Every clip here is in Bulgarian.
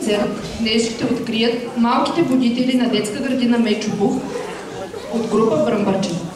концерт днес ще открият малките будители на детска градина Мечо Бух от група Бръмбърчета.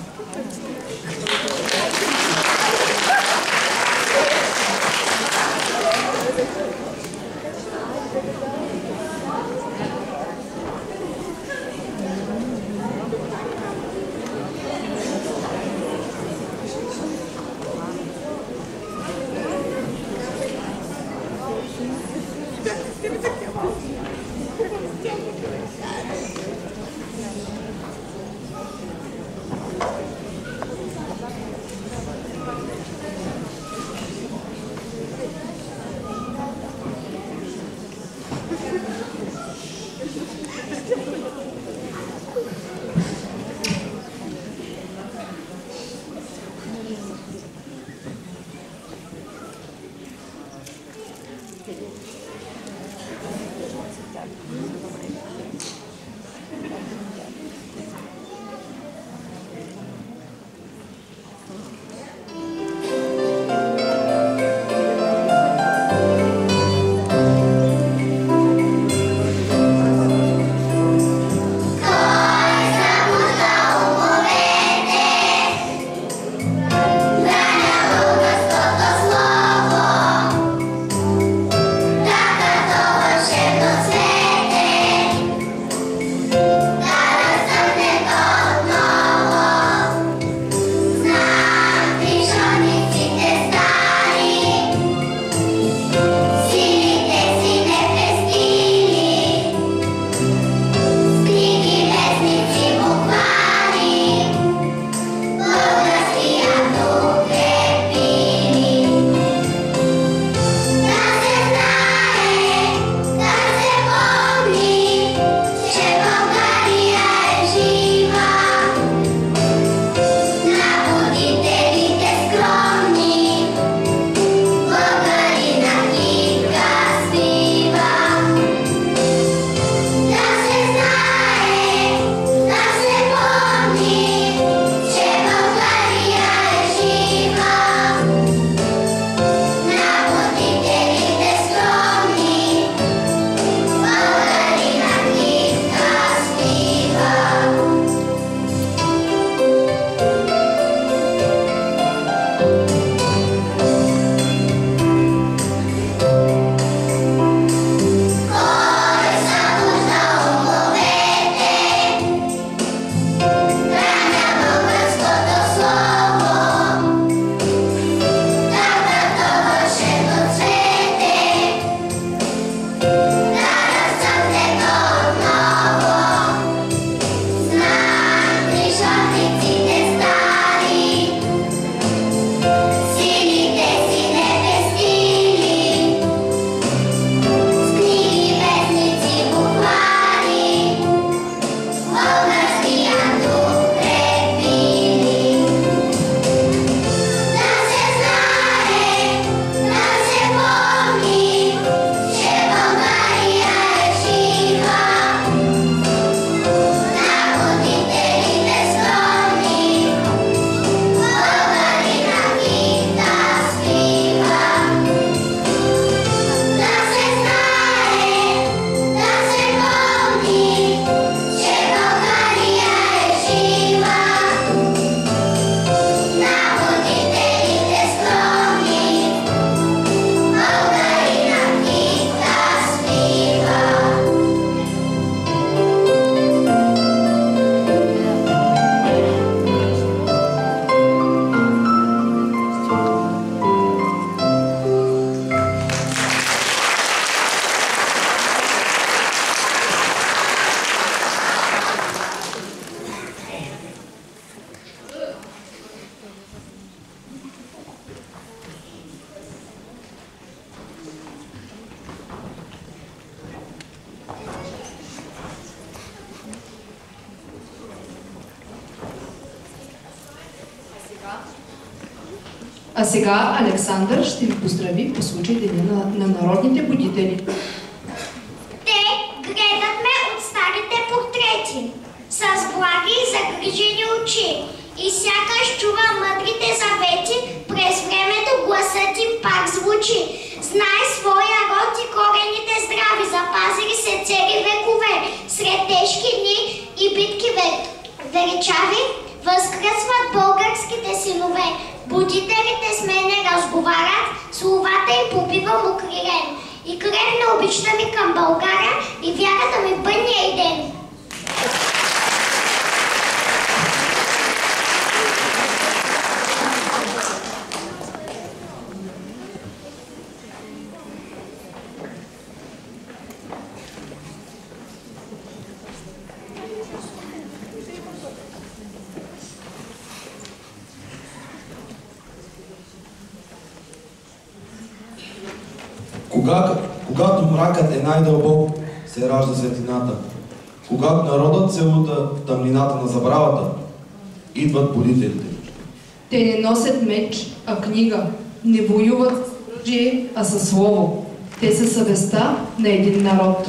А сега Александър ще ви поздрави по случай Деня на народните будители. Те гледат ме от старите портрети, с благи и загрижени очи, и сякаш чува мъдрите завети, през времето гласът им пак звучи. Знай своя род и корените здрави, за запазили се цели векове, сред тежки дни и битки величави, възкръсват българските синове. Будителите с мене разговарят, словата им побивам укрилен. И кревна обичта ми към България и вярата ми бъдния и ден. Когато мракът е най-дълбок, се ражда светлината. Когато народът се лута в тъмнината на забравата, идват будителите. Те не носят меч, а книга. Не воюват с оръжие, а със слово. Те са съвестта на един народ.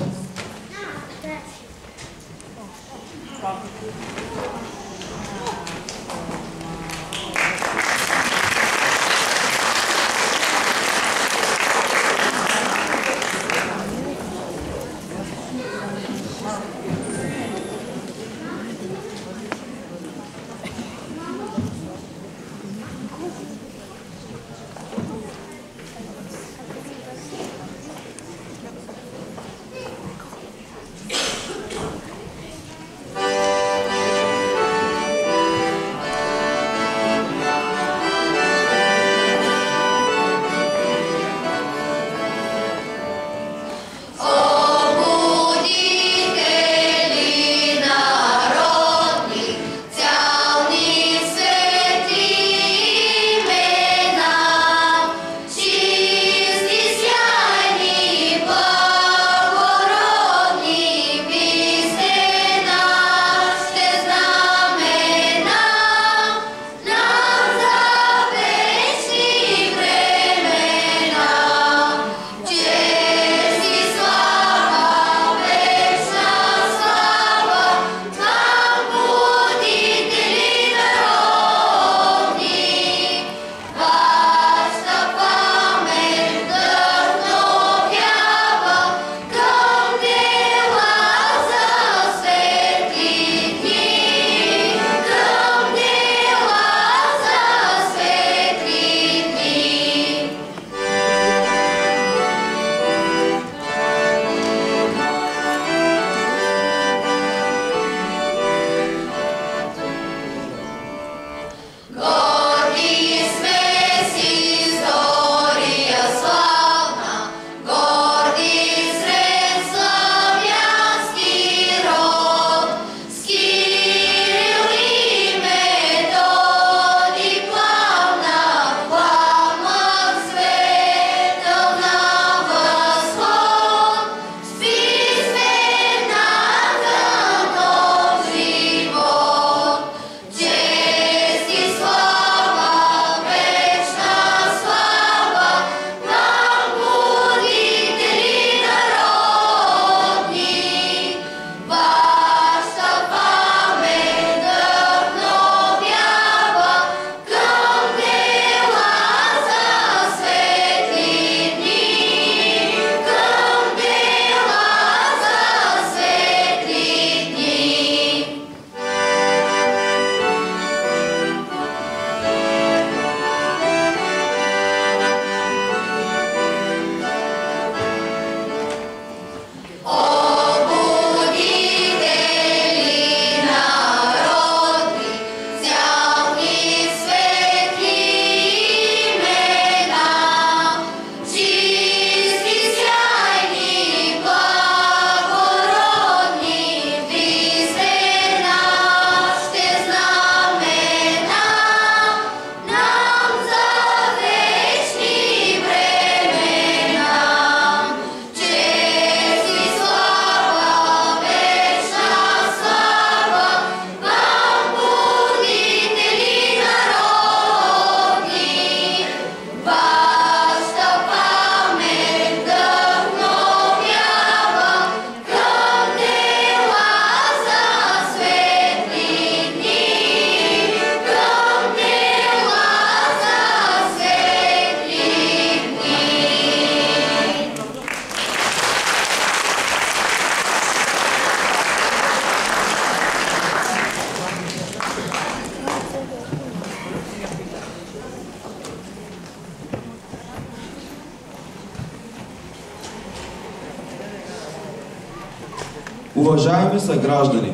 Уважаеми съграждани,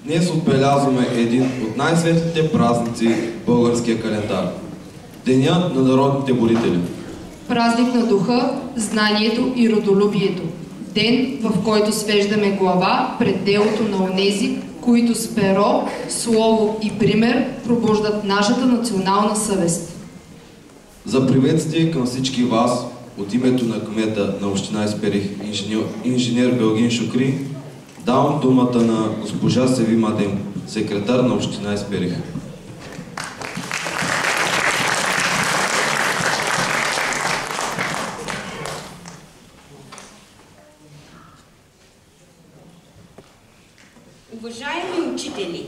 днес отбелязваме един от най-светлите празници в българския календар – Денят на народните будители. Празник на духа, знанието и родолюбието. Ден, в който свеждаме глава пред делото на онези, които с перо, слово и пример пробуждат нашата национална съвест. За приветствие към всички вас от името на кмета на община Исперих, инженер Белгин Шукри, давам думата на госпожа Севи Мадем, секретар на община Исперих. Уважаеми учители,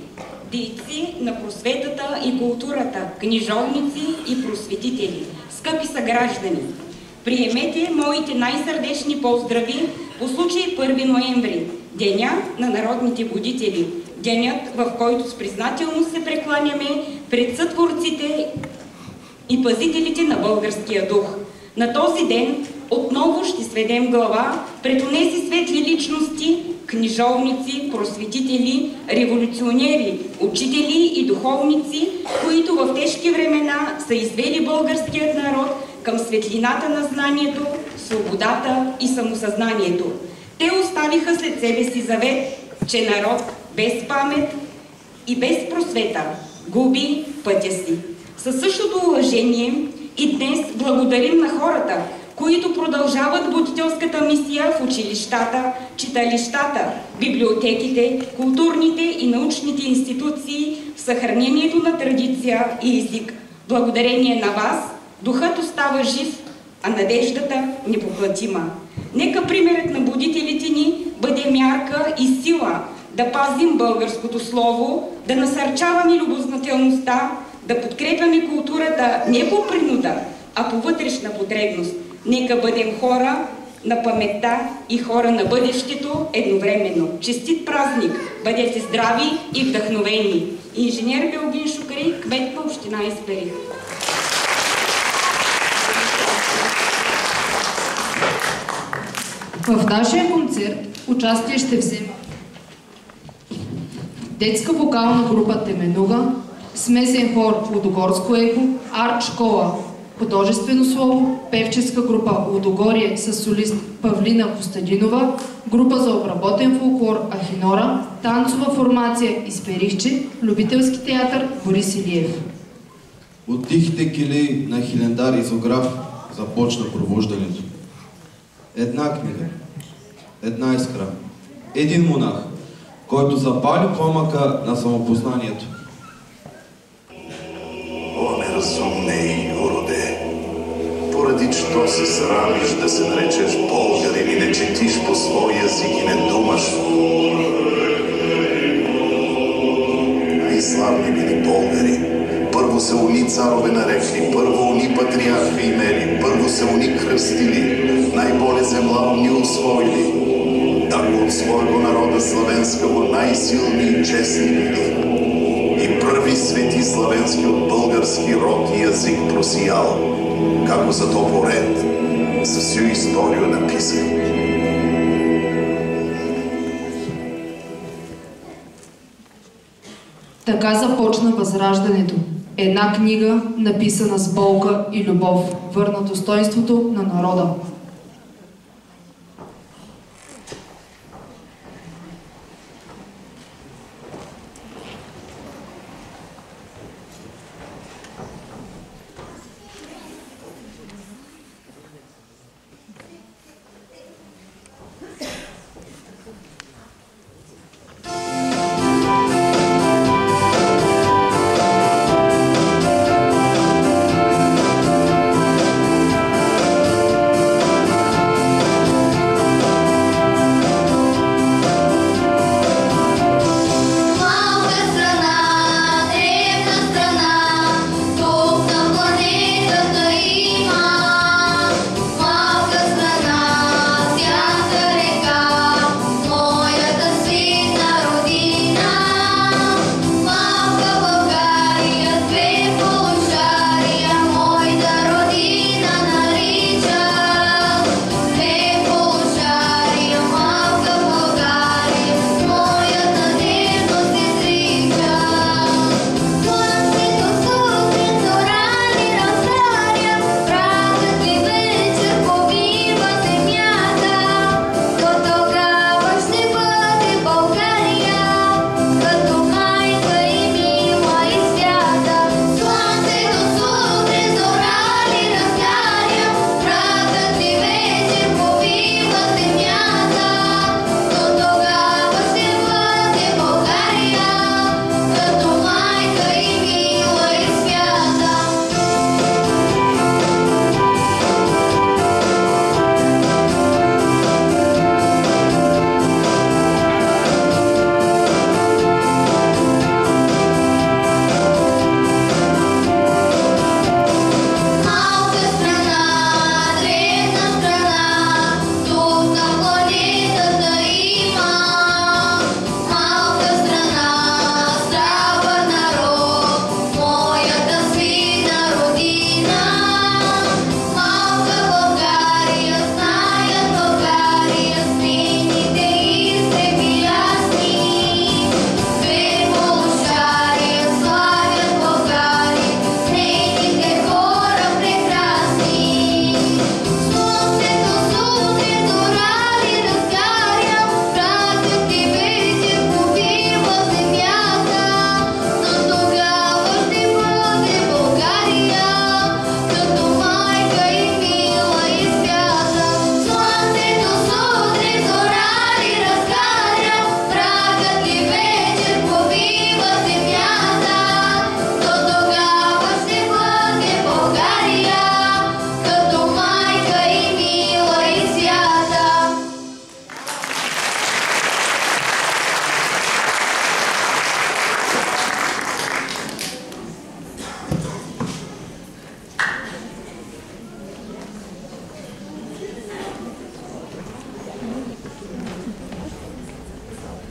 дейци на просветата и културата, книжовници и просветители, скъпи съграждани, приемете моите най-сърдечни поздрави по случай 1 ноември, Деня на народните будители, денят, в който с признателност се прекланяме пред сътворците и пазителите на българския дух. На този ден отново ще сведем глава пред онези светли личности, книжовници, просветители, революционери, учители и духовници, които в тежки времена са извели българският народ към светлината на знанието, свободата и самосъзнанието. Те оставиха след себе си завет, че народ без памет и без просвета губи пътя си. Със същото уважение и днес благодарим на хората, които продължават будителската мисия в училищата, читалищата, библиотеките, културните и научните институции в съхранението на традиция и език. Благодарение на вас, духът остава жив, а надеждата непоклатима. Нека примерът на будителите ни бъде мярка и сила да пазим българското слово, да насърчаваме любознателността, да подкрепяме културата не по принуда, а по вътрешна потребност. Нека бъдем хора на паметта и хора на бъдещето едновременно. Честит празник! Бъдете здрави и вдъхновени! Инженер Белгин Шукри, кмет на община Исперих. В нашия концерт участие ще вземе детска вокална група Теменуга, смесен хор Лудогорско ехо, арт-школа Художествено слово, певческа група Лудогорие с солист Павлина Костадинова, група за обработен фолклор Ахинора, танцова формация Исперихче, любителски театър Борис Илиев. От тихите килии на Хилендар Изограф започна пробуждането. Една книга, една искра, един монах, който запали пламъка на самопознанието. О, неразумне юроде, поради що се срамиш да се наречеш българин и не четиш по свой език и не думаш? Най-славни били българи. Първо се уни царове нарекли, първо уни патриархи имели, първо се уни кръстили, най-боле земла уни усвоили. Тако от своего народа славенского най-силни и честни били. И први свети славенски от български род и язик просиял, како за то поред, за всю историю написал. Така започна Възраждането. Една книга, написана с болка и любов, върна достойнството на народа.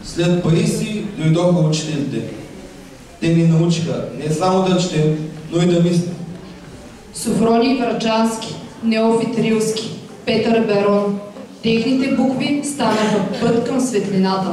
След Паисий дойдоха учителите. Те ни научиха не само да четем, но и да мислим. Софроний Врачански, Неофит Рилски, Петър Берон. Техните букви станаха път към светлината.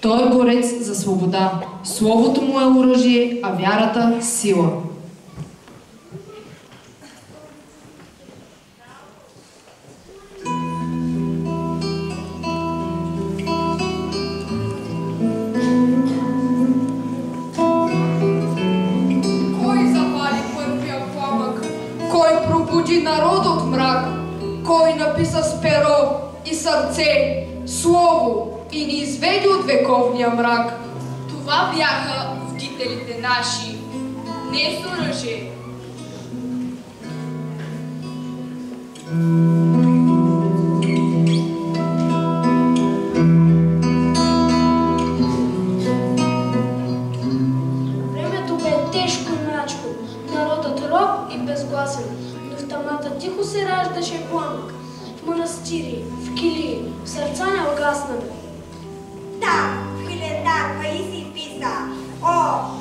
Той е борец за свобода. Словото му е оръжие, а вярата – сила. написа с перо и сърце, слово и ни изведи от вековния мрак. Това бяха водителите наши, не с оръжие. Времето бе тежко и мрачко, народът роб и безгласен, но в тъмната тихо се раждаше пламък. В манастири, в килии, в сърца неугаснали. Там, в хилендар Паисий писа: о,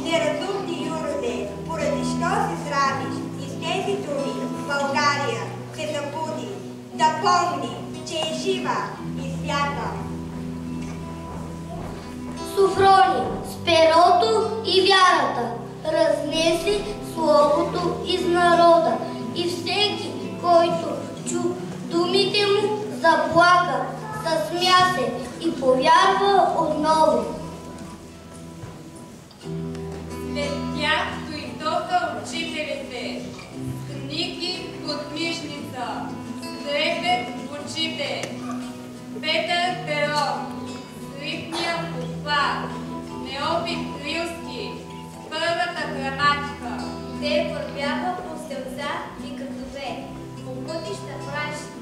неразумни юроде, поради що се срамиш? И с тези думи България се забуди, да помни, че е жива и свята. Софрони, с перото и вярата, разнеси словото из народа и всеки, който чу думите му, заплака, засмя се и повярва отново. След тях дойдоха учителите, с книги под мишница, с трепет в очите. Петър перо, с липния похват, неопит рилски, с първата граматика. Те вървяха по сълза и градове, по пътища мрачни,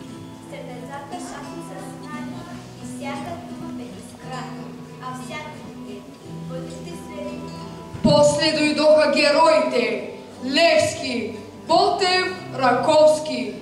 сърдецата шапни с знания, и всяка дума бе изкрана, а всякакви пътите светли. После дойдоха героите Левски, Ботев, Раковски.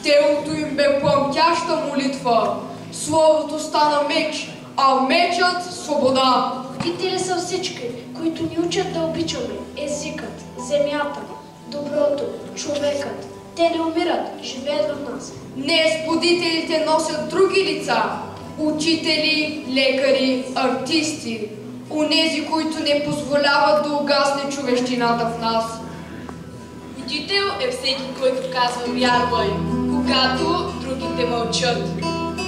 Телото им бе пламтяща молитва, словото стана меч, а мечът свобода. Водители са всички, които ни учат да обичаме езикът, земята, доброто, човекът. Те не умират, живеят в нас. Днес будителите носят други лица – учители, лекари, артисти, онези, които не позволяват да угасне човещината в нас. Будител е всеки, който казва вярвай, когато другите мълчат,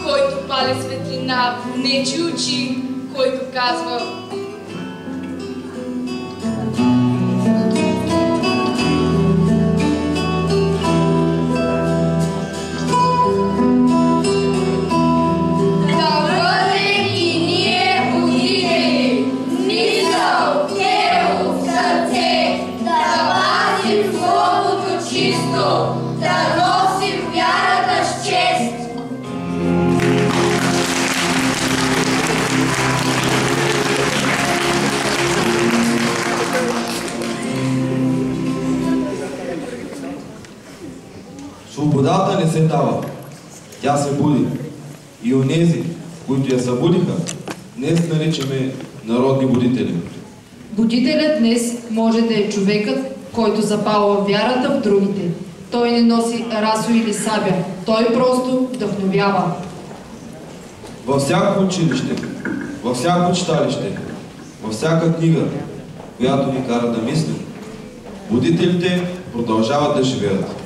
който пали светлина в нечи очи, който казва Свободата не се дава, тя се буди. И онези, които я събудиха, днес наричаме народни будители. Будителят днес може да е човекът, който запалва вярата в другите. Той не носи расо или сабя, той просто вдъхновява. Във всяко училище, във всяко читалище, във всяка книга, която ни кара да мислим, будителите продължават да живеят.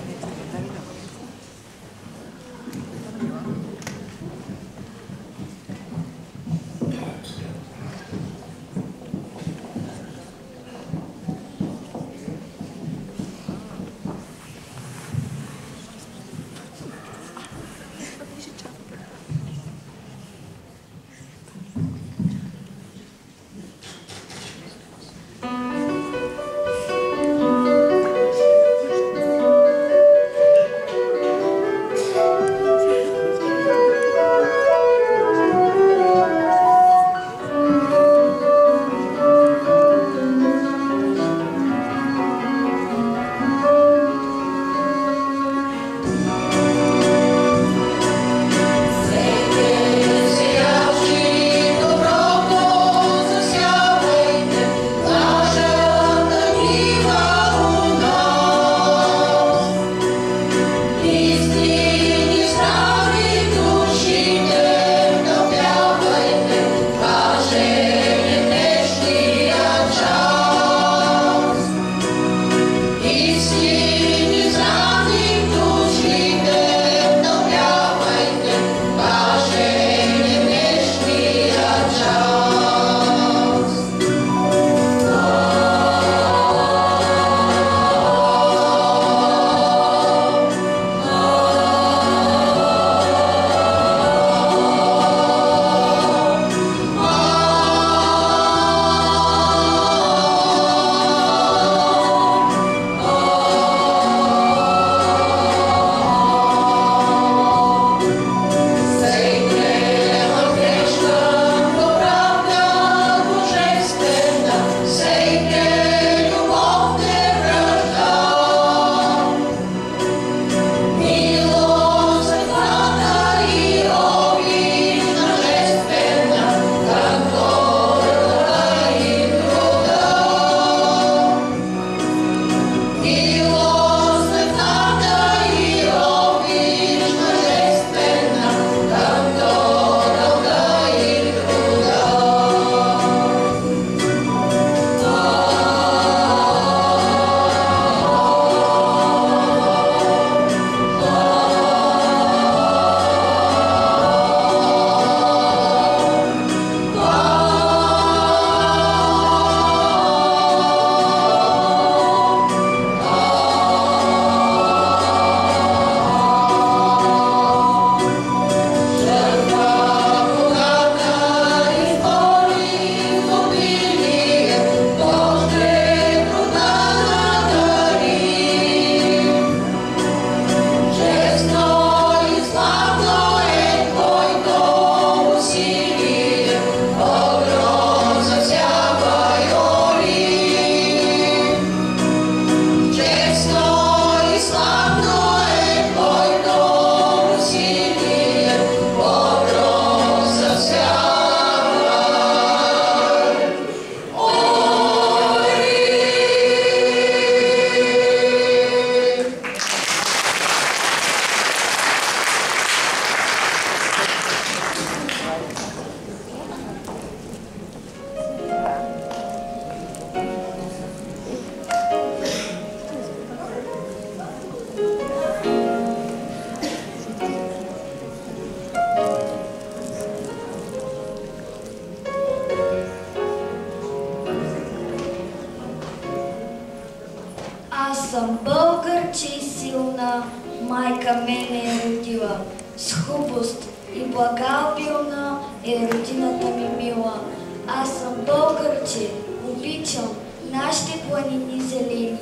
съм българче и силна, майка мене е родила. С хубост и блага обилна е родината ми мила. Аз съм българче, обичам нашите планини зелени.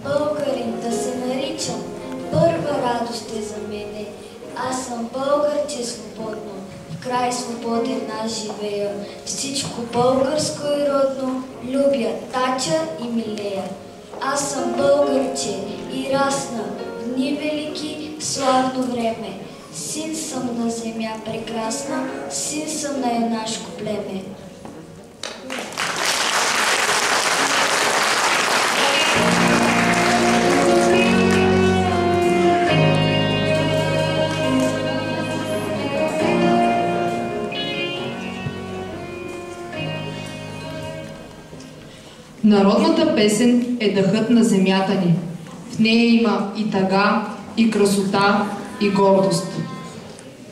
Българин да се наричам, първа радост е за мене. Аз съм българче свободно, в край свободен аз живея. Всичко българско и родно любя, тача и милея. Аз съм българче и расна в дни велики, в славно време. Син съм на земя прекрасна, син съм на юнашко племе. Народната песен е дъхът на земята ни. В нея има и тъга, и красота, и гордост.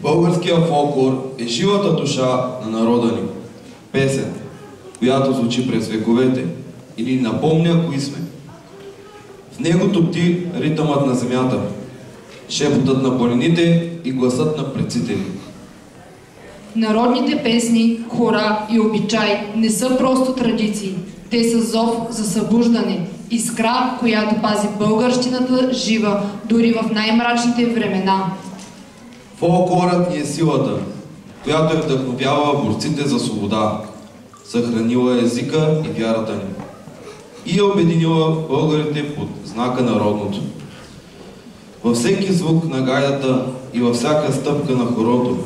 Българският фолклор е живата душа на народа ни. Песен, която звучи през вековете и ни напомня кои сме. В него топти ритъмът на земята, шепотът на планините и гласът на предците ни. Народните песни, хора и обичай не са просто традиции. Те са зов за събуждане, искра, която пази българщината жива, дори в най-мрачните времена. Фолклорът ни е силата, която е вдъхновява борците за свобода, съхранила езика и вярата ни и е обединила българите под знака на родното. Във всеки звук на гайдата и във всяка стъпка на хорото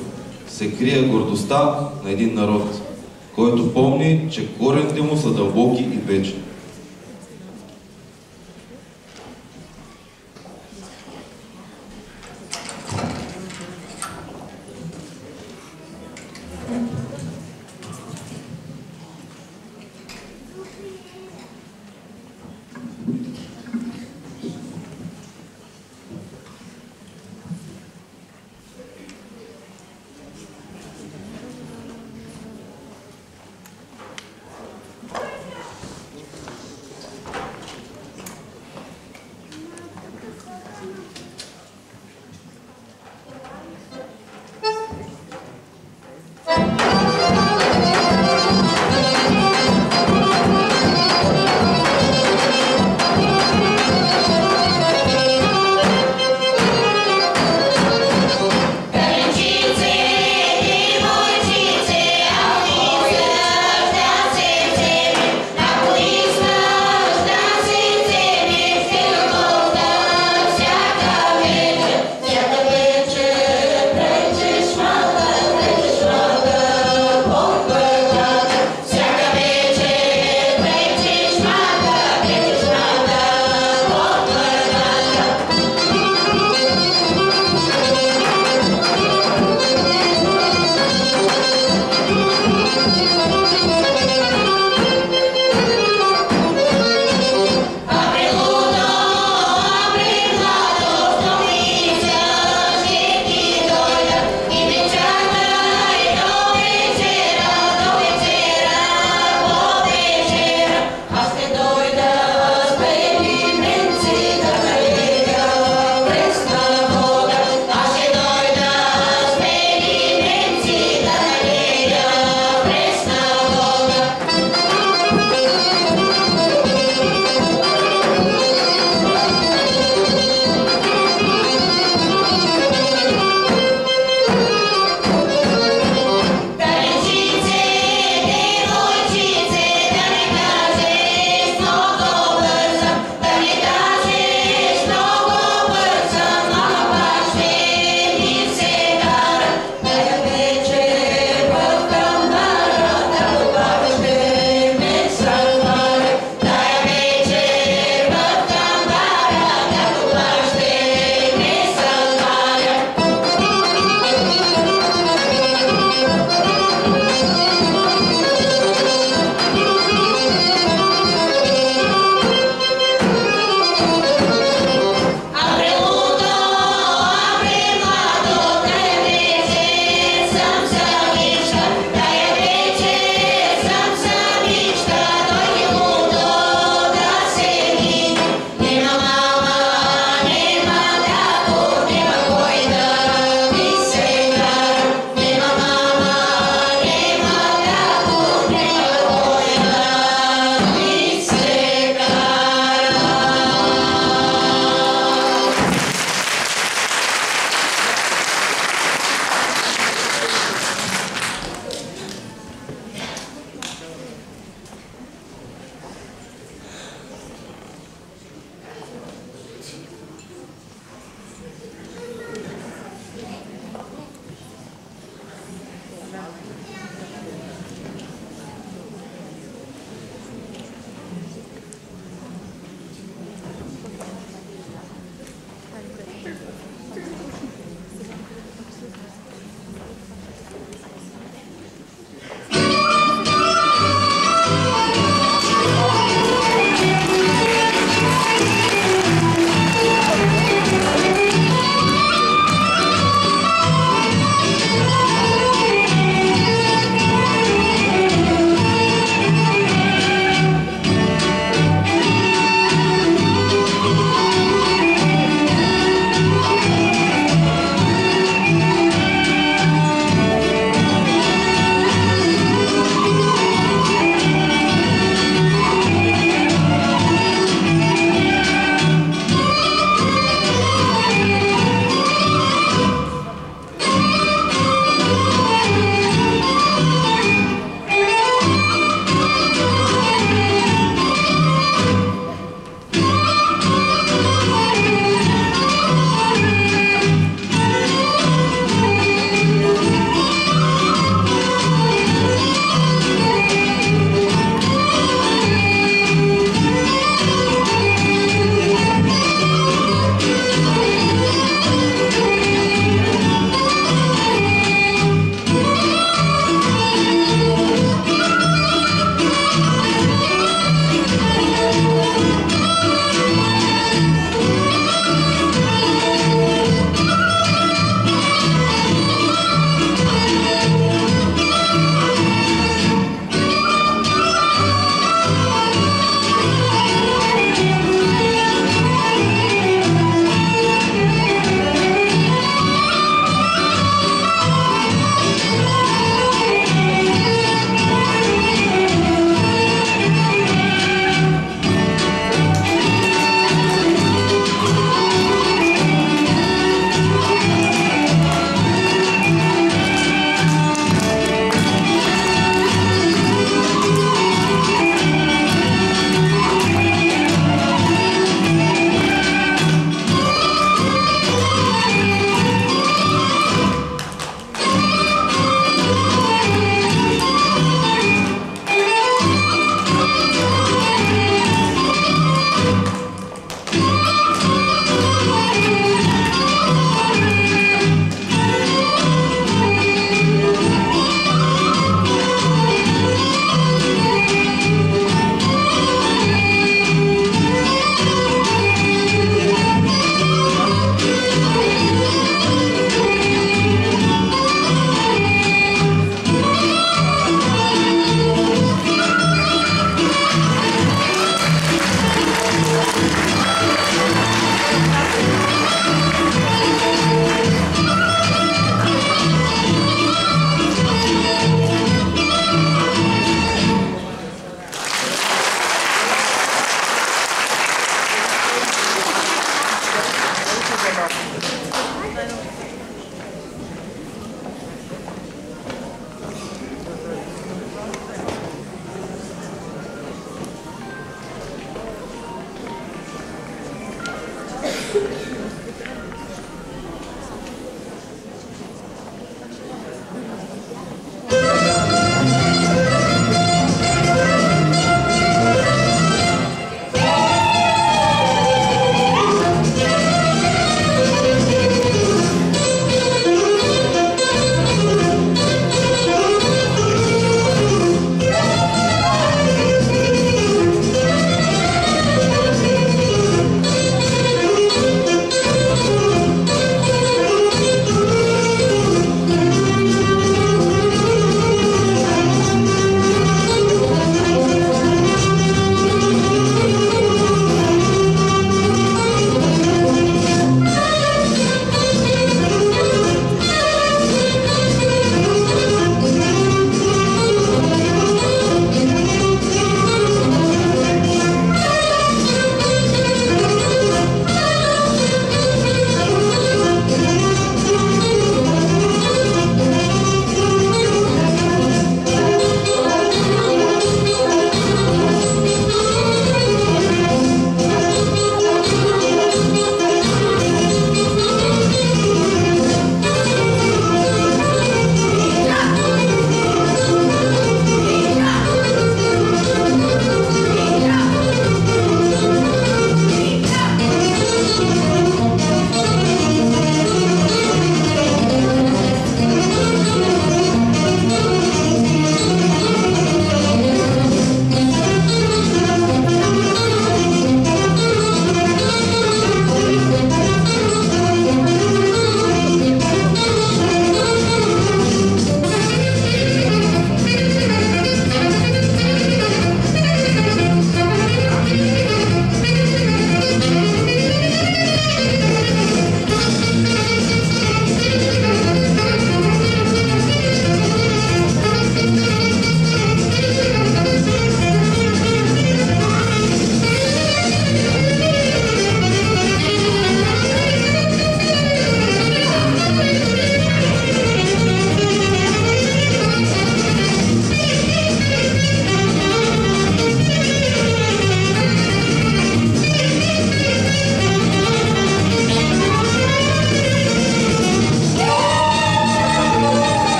се крие гордостта на един народ, който помни, че корените му са дълбоки и вечни.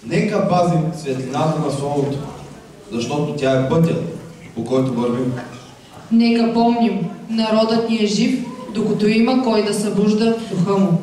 Нека пазим светлината на Словото, защото тя е пътят, по който вървим. Нека помним, народът ни е жив, докато има кой да събужда духа му.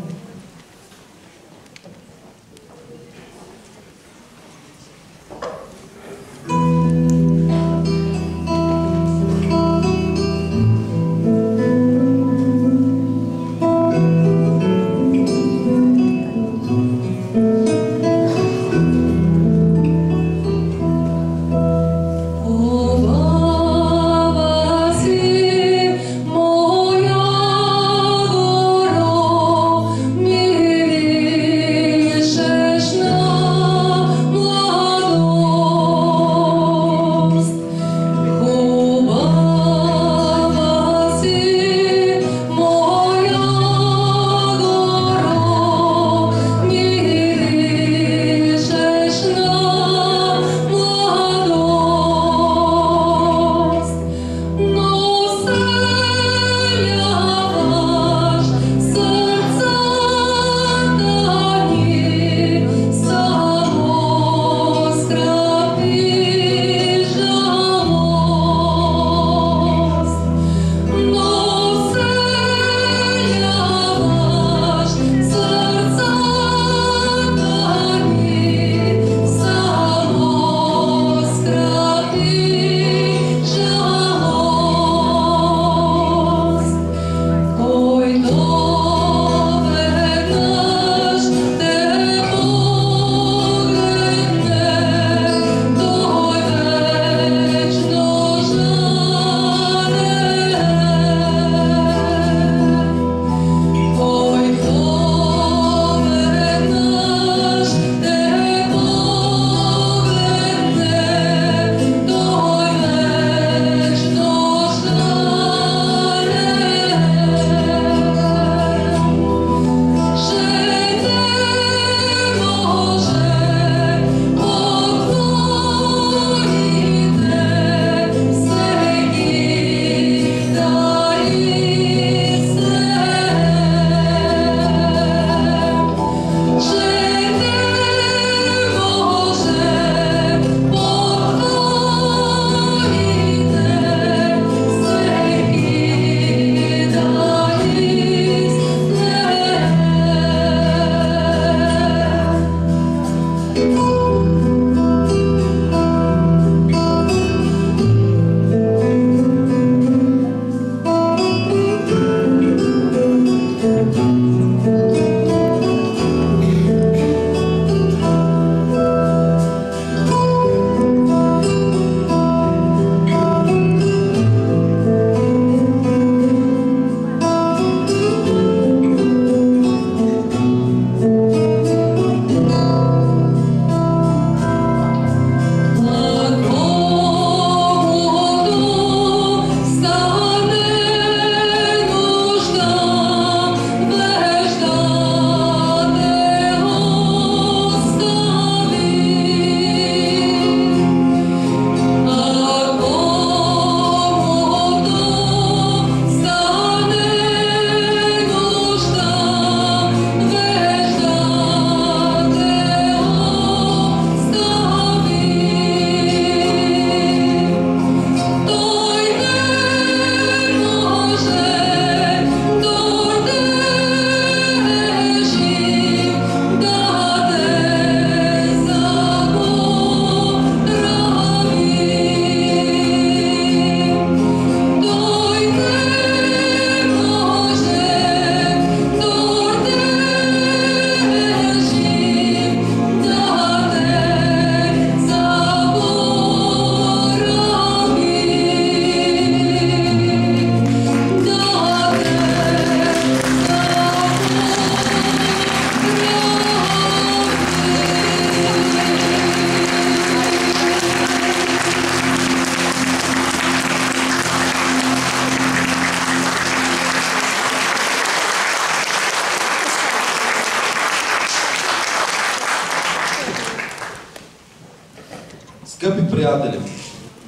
Скъпи приятели,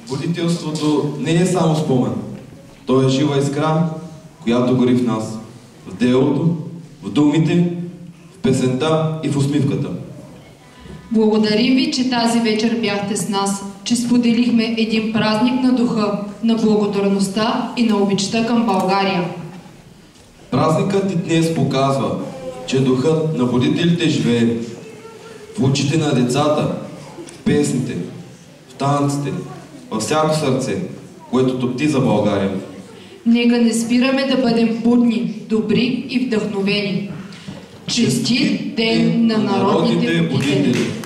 будителството не е само спомен. То е жива искра, която гори в нас. В делото, в думите, в песента и в усмивката. Благодарим ви, че тази вечер бяхте с нас, че споделихме един празник на духа, на благодарността и на обичта към България. Празникът и днес показва, че духът на будителите живее в очите на децата, в песните, в танците, във всяко сърце, което топти за България. Нека не спираме да бъдем будни, добри и вдъхновени. Честит ден на народните будители!